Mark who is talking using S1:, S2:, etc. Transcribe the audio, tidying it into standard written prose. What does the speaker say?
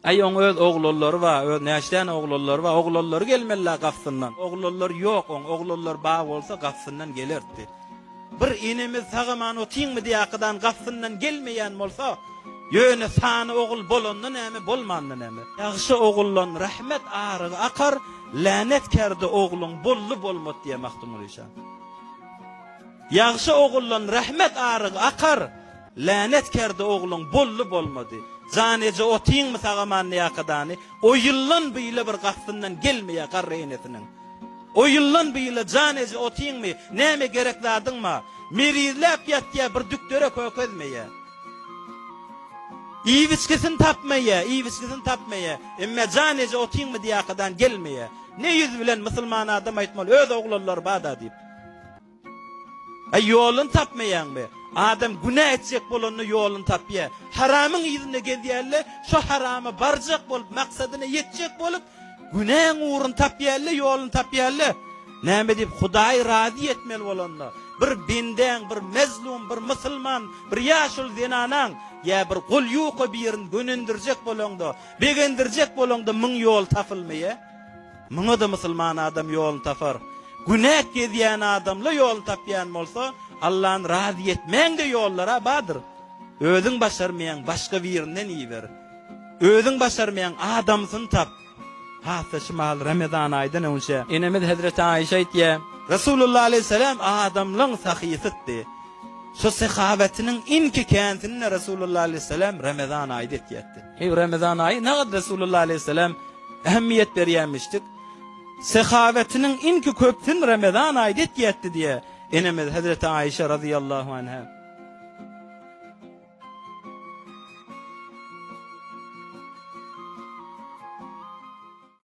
S1: Aýyň öz oglallary bar, öz näşden oglallary bar, oglallary gelmeliler gapsyndan. Oglallary ýok, oglallary bar bolsa gapsyndan gelerdi. Bir inimiz sagaman otyňmy diýakydan gapsyndan gelmeýän bolsa, ýöne sany ogul bolandan näme bolmandan näme. Ýagşy ogullan rahmet arygy akar, lanet kerdi ogluň bolly bolmat diýe Mahtumul Işan. Ýagşy ogullan rahmet arygy akar, lanet kerdi ogluň bolly bolmady. Zanece otyňmy sagaman diýakydan, o ýyllan beýle bir gapsyndan gelmeýä garreýnetiniň. O ýyllan beýle zanece otyňmy näme gereklädiňmi? Merizläp ýatýa bir dükdöre kökezmeýä. İýiçkesin tapmaýa, emme zanece otyňmy diýakydan gelmeýä. Ne ýüz bilen musulman adam aýtmaly, öz oglallary bada diýip. Ýolun tapmaýanmy? Adam günah etjek bolany ýolun tapýa. Haramyň ýüzüne gelýärle, şo haramy barjak bolup, maksadyna ýetjek bolup, günäň uğrun tapýarly, ýolun tapýarly. Näme diýip Hudaý razy etmeli bolanlar. Bir benden, bir mezlum, bir musulman, bir ýaşul zinanaň, ýa bir gul ýuqy birini gönendirjek bolanda, begendirjek bolanda müň ýol tapylmaýa. Müňe de musulman adam ýolun tapar. Günah gezýän adamla ýol tapýan bolsa, Allah'ın razy etmäň de ýollara badyr. Özüň başarmaýan başga birinden iýber. Özüň başarmaýan adamsyň tap. Hasa şumal Ramazan aýdan önce enemiz Hazreti Aýşe aýtdy. Resulullah aleyhisselam adamlaň sahysydy. Şu sahabetiniň inki kentini Resulullah aleyhisselam Ramazan aýda etdi. Hey Ramazan aýy näde Resulullah aleyhisselam ähmiýet berýänmişdik. Sahabetiniň inki köptün Ramazan aýda etdi diye. Enemiz Hazreti Aýşe radıyallahu anha